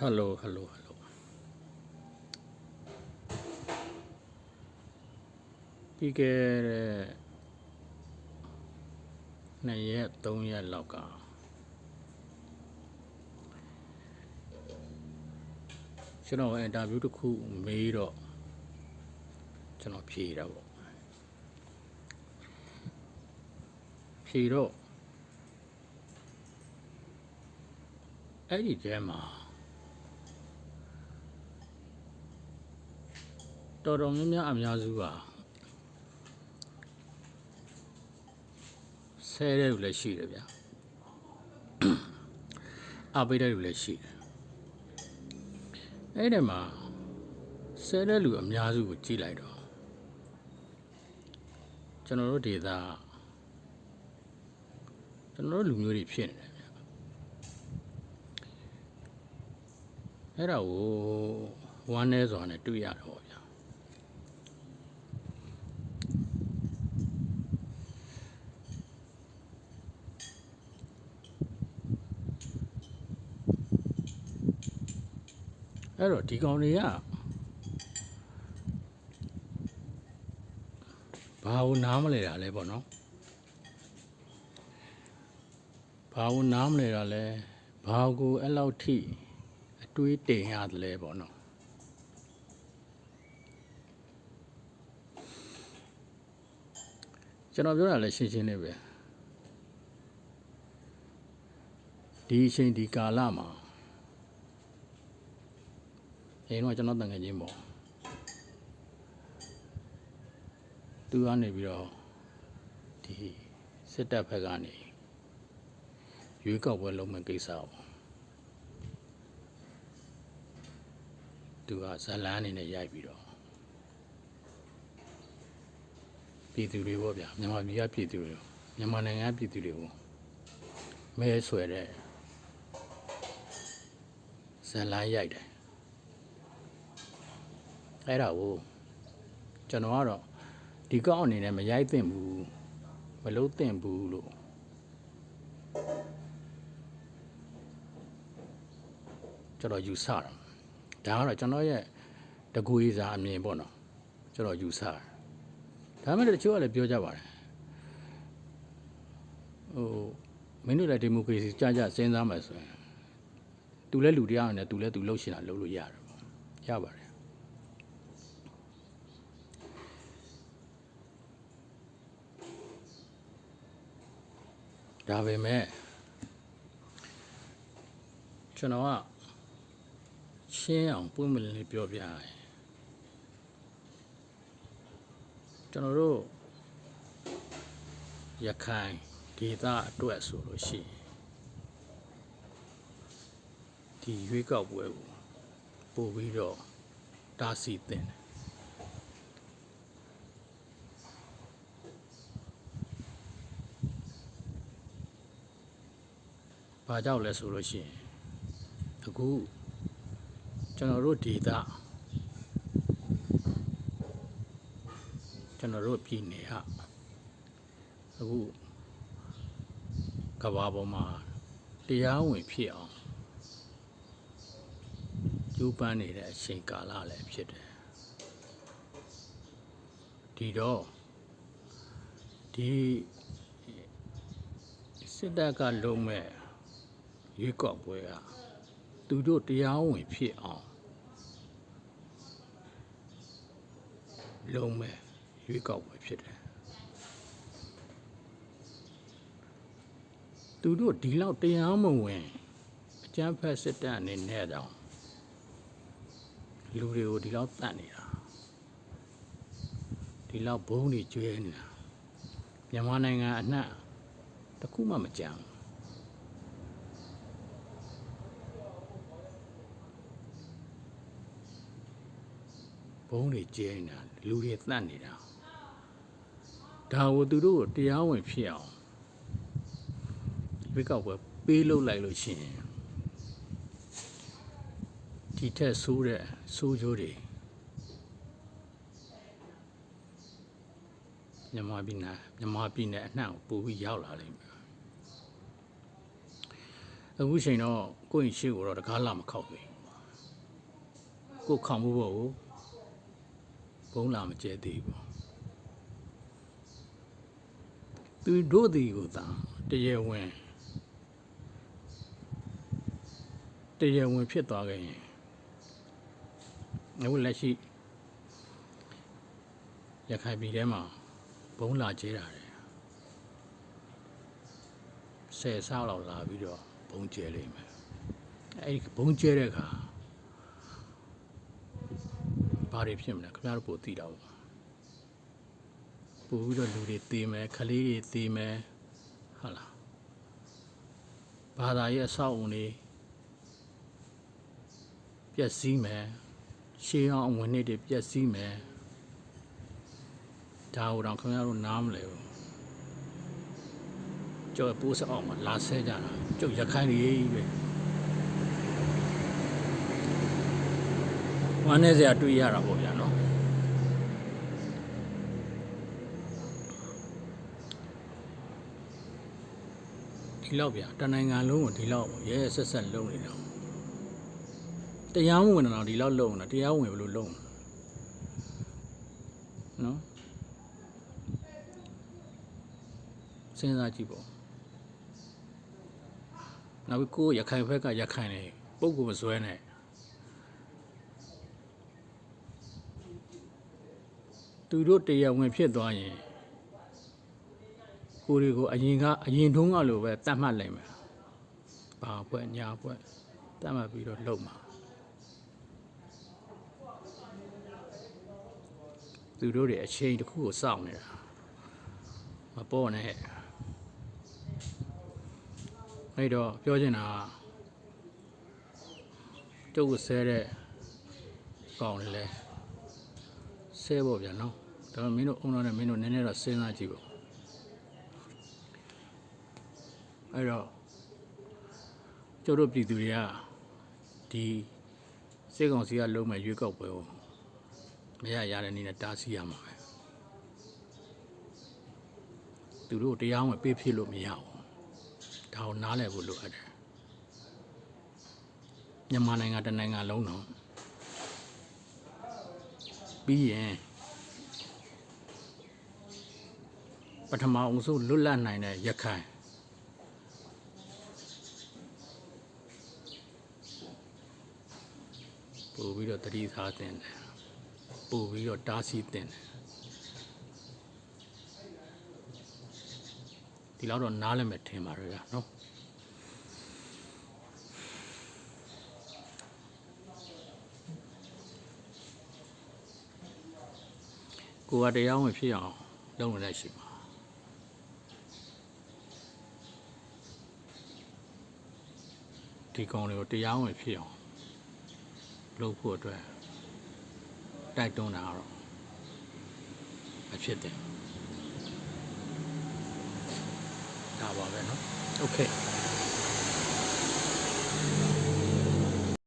Hello. ပြီးခဲ့တဲ့2 ရက်3 ရက်လောက်ကကျွန်တော်အင်တာဗျူးတစ်ခုမေးတော့ကျွန်တော်ဖြေတာပေါ့ဖြေတော့အဲ့ဒီထဲမှာတော်တော်များများအများစုကဆဲတဲ့လူလည်းရှိတယ်ဗျာအပိတ်တဲ့လူလည်းရှိတယ်အဲ့ဒီမှာဆဲတဲ့လူအများစုကိုကြည့်လိုက်တော့ကျွန်တော်တို့ဒေသကျွန်တော်တို့လူမျိုးတွေဖြစ်နေတယ်ဗျာအဲ့ဒါကိုဝမ်းနေစွာနဲ့တွေ့ရတော့ဗျာအဲ့တော့ဒီကောင်တွေကဘာလို့နားမလဲတာလဲပေါ့နော်ဘာလို့နားမလဲတာလဲဘာကိုအဲ့လောက်ထိအတွေးတင်ရတယ်လဲပေါ့နော်ကျွန်တော်ပြောတာလည်းရှင်းရှင်းလေးပဲဒီအချိန်ဒီကာလမှာတော့ကျွန်တော်တန်ငယ်ချင်းပေါ့သူကနေပြီးတော့ဒီစစ်တပ်ဘက်ကနေရွေးကောက်ပွဲလုပ်မဲ့ကိစ္စပေါ့သူကဇလန်းအနေနဲ့ရိုက်ပြီးတော့ပြည်သူတွေပေါ့ဗျာမြန်မာပြည်ကပြည်သူတွေမြန်မာနိုင်ငံကပြည်သူတွေကိုမဲဆွဲတဲ့ဇလန်းရိုက်တယ်အဲ့ဒါကိုကျွန်တော်ကတော့ဒီကောက်အနေနဲ့မရိုက်သင့်ဘူးမလုပ်သင့်ဘူးလို့ကျွန်တော်ယူဆတာဒါကတော့ကျွန်တော်ရဲ့တကူရေးစာအမြင်ပေါ့နော်ကျွန်တော်ယူဆတာဒါမှမဟုတ်တချို့ကလည်းပြောကြပါတယ်မင်းတို့လည်းဒီမိုကရေစီကြစဉ်းစားမှဆိုရင်သူလည်းလူတရားနဲ့သူလည်းသူလှုပ်ရှင်တာလှုပ်လို့ရတယ်ပေါ့ရပါတယ်ဒါပေမဲ့ကျွန်တော်ကရှင်းအောင်ပွင့်မလင်းလေးပြောပြရတယ်ကျွန်တော်တို့ရခိုင်ဒေသအတွက်ဆိုလို့ရှိရင်ဒီရွေးကောက်ပွဲကိုပို့ပြီးတော့တားဆီးတင်တယ်ဘာကြောင့်လဲဆိုလို့ရှိရင်အခုကျွန်တော်တို့ဒေသကျွန်တော်တို့ပြည်နယ်ဟာအခုကမ္ဘာပေါ်မှာတရားဝင်ဖြစ်အောင်ကျူးပန်းနေတဲ့အချိန်ကာလလည်းဖြစ်တယ်ဒီတော့ဒီစစ်တပ်ကလုံးမဲ့ရွေးကောက်ပွဲကသူတို့တရားဝင်ဖြစ်အောင်လုံးမဲ့ရွေးကောက်ပွဲဖြစ်တယ်သူတို့ဒီလောက်တရားမဝင်အကြမ်းဖက်စစ်တပ်အနေနဲ့တောင်လူတွေကိုဒီလောက်တတ်နေတာဒီလောက်ဘုံတွေကျွဲနေတာမြန်မာနိုင်ငံအနှံ့တခုမှမကြမ်းဘုံတွေကျဲနေတာလူတွေတတ်နေတာဒါကိုသူတို့တရားဝင်ဖြစ်အောင်ဝိကောက်ပွဲပေးလုပ်လိုက်လို့ရှိရင်ဒီထက်ဆိုးတဲ့ဆိုးကျိုးတွေမြန်မာပြည်နယ်အနှံ့ကိုပို့ပြီးရောက်လာလိမ့်မယ်အခုချိန်တော့ကိုယ့်ရင်ရှိကိုတော့တကားလာမခောက်ဘူး ကိုခေါင်ဖို့ပေါ့ကိုဘုံလာမကျဲသေးဘူးသူတို့ဒီကိုသာတရားဝင်ဖြစ်သွားခဲ့ရင်အခုလက်ရှိရခိုင်ပြည်ထဲမှာဘုံလာကျဲတာတယ်10 ဆလောက်လာပြီးတော့ဘုံကျဲလိမ့်မယ်အဲ့ဒီဘုံကျဲတဲ့အခါဘာတွေဖြစ်မလဲခင်ဗျားတို့ပိုသိတာပေါ့ပို့ပြီးတော့လူတွေသေမယ်ခလေးတွေသေမယ်ဟုတ်လားဘာသာရေးအဆောက်အုံတွေပျက်စီးမယ်ရှေးအောင်ဝင်နေတွေပျက်စီးမယ်ဒါဟိုတော့ခင်ဗျားတို့နားမလဲဘူးကျော်ပိုးစအောင်မှာလာဆဲကြတာကျုပ်ရခိုင်ကြီးပဲဝမ်းနေစရာတွေ့ရတာပေါ့ဗျာနော်ဒီလောက်ဗျာတနိုင်ငံလုံးကိုဒီလောက်ရဲဆက်လုံးနေတော့တရားဝင်တော့ဒီလောက်လုံးတာတရားဝင်ဘယ်လိုလုံးနော်စဉ်းစားကြည့်ပေါ့နောက်ပြီးကိုရခိုင်ဘက်ကရခိုင်နေပုပ်ကိုမစွဲနဲ့သူတို့တရားဝင်ဖြစ်သွားရင်ကိုတွေကိုအရင်ထုံးကလိုပဲတတ်မှတ်လိုက်မယ်ဘာအဖွဲ့ညာအဖွဲ့တတ်မှတ်ပြီးတော့လုပ်မှာသူတို့တွေအချိန်တစ်ခုကိုစောင့်နေတာမပေါ်နဲ့အဲ့တော့ပြောချင်တာတုတ်ဆဲတဲ့ကောင်းတယ်လေဆဲဖို့ဗျာနော်ဒါပေမဲ့မင်းတို့အုံတော့နဲ့မင်းတို့နည်းနည်းတော့စဉ်းစားကြည့်ပေါ့အဲ့တော့ကျတို့ပြည်သူတွေကဒီစေကောင်စီကလုံးမဲ့ရွေးကောက်ပွဲကိုမရရတဲ့နည်းနဲ့တားဆီးရမှာပဲသူတို့တရားဝင်ပေးဖြစ်လို့မရဘူးဒါကိုနားလည်ဖို့လိုအပ်တယ်မြန်မာနိုင်ငံတစ်နိုင်ငံလုံးတော့ပြီးရင်ပထမအောင်ဆုံးလွတ်လပ်နိုင်တဲ့ရခိုင်ပို့ပြီးတော့တတိထားတင်တယ်ပို့ပြီးတော့တားဆီးတင်တယ်ဒီလောက်တော့နားလည်မယ်ထင်ပါရဲ့နော်ကိုယ်ကတရားဝင်ဖြစ်အောင်လုပ်နေရှိမှာဒီကောင်တွေကိုတရားဝင်ဖြစ်အောင်လုပ်ဖို့အတွက်တိုက်တွန်းတာတော့မဖြစ်တယ်ဒါပါပဲเนาะโอเค